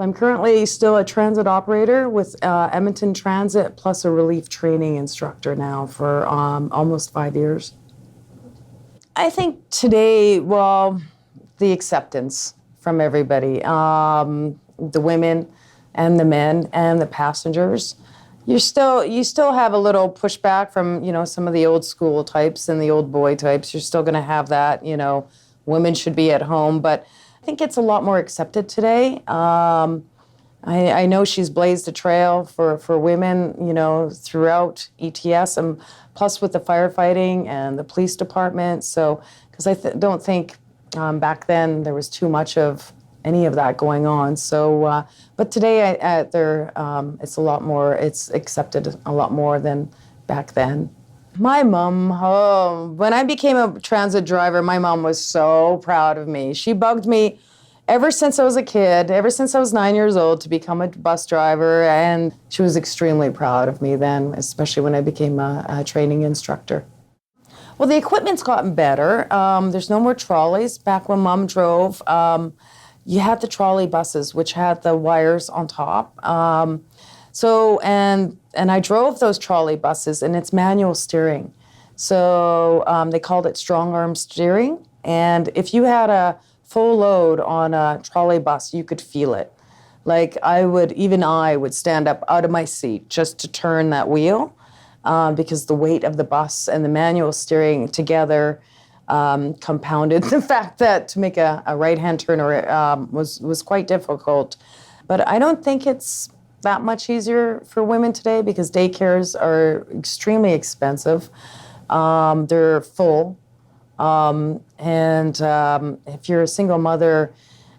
I'm currently still a transit operator with Edmonton Transit plus a relief training instructor now for almost 5 years. I think today, well, the acceptance from everybody, the women and the men and the passengers. You still have a little pushback from, some of the old school types and the old boy types. You're still going to have that, women should be at home, but I think it's a lot more accepted today. I know she's blazed a trail for women, throughout ETS and plus with the firefighting and the police department. So, because don't think back then there was too much of any of that going on. So, but today it's a lot more, it's accepted a lot more than back then. My mom, when I became a transit driver, my mom was so proud of me. She bugged me ever since I was a kid, ever since I was 9 years old to become a bus driver, and she was extremely proud of me then, especially when I became a training instructor. Well, the equipment's gotten better. There's no more trolleys. Back when Mom drove, you had the trolley buses, which had the wires on top. And I drove those trolley buses, and it's manual steering. So they called it strong arm steering. And if you had a full load on a trolley bus, you could feel it. Like I would stand up out of my seat just to turn that wheel because the weight of the bus and the manual steering together compounded the fact that to make a right-hand turn was quite difficult. But I don't think it's that much easier for women today because daycares are extremely expensive. They're full. If you're a single mother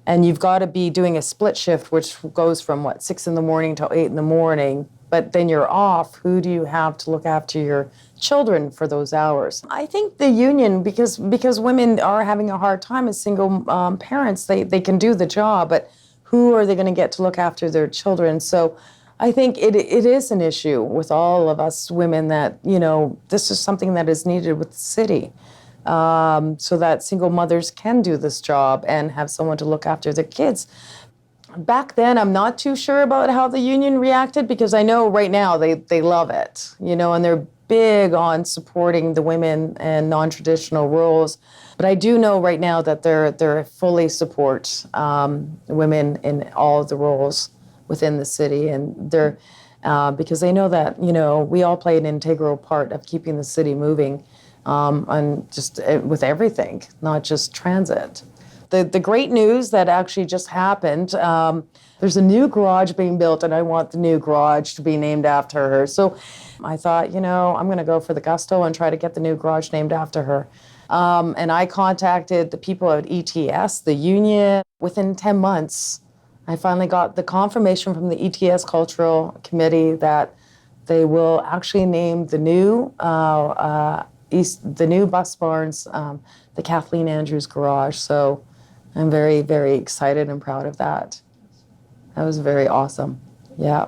and you've got to be doing a split shift, which goes from 6 in the morning till 8 in the morning, but then you're off, who do you have to look after your children for those hours? I think the union, because women are having a hard time as single parents, they can do the job, but who are they going to get to look after their children? So I think it is an issue with all of us women that, this is something that is needed with the city so that single mothers can do this job and have someone to look after their kids. Back then, I'm not too sure about how the union reacted because I know right now they love it, and they're big on supporting the women and non-traditional roles. But I do know right now that they're fully support women in all of the roles within the city, and they're because they know that we all play an integral part of keeping the city moving, and just with everything, not just transit. The great news that actually just happened. There's a new garage being built, and I want the new garage to be named after her. So I thought, I'm going to go for the gusto and try to get the new garage named after her. And I contacted the people at ETS, the union. Within 10 months, I finally got the confirmation from the ETS Cultural Committee that they will actually name the new bus barns the Kathleen Andrews Garage. So I'm very, very excited and proud of that. That was very awesome. Yeah.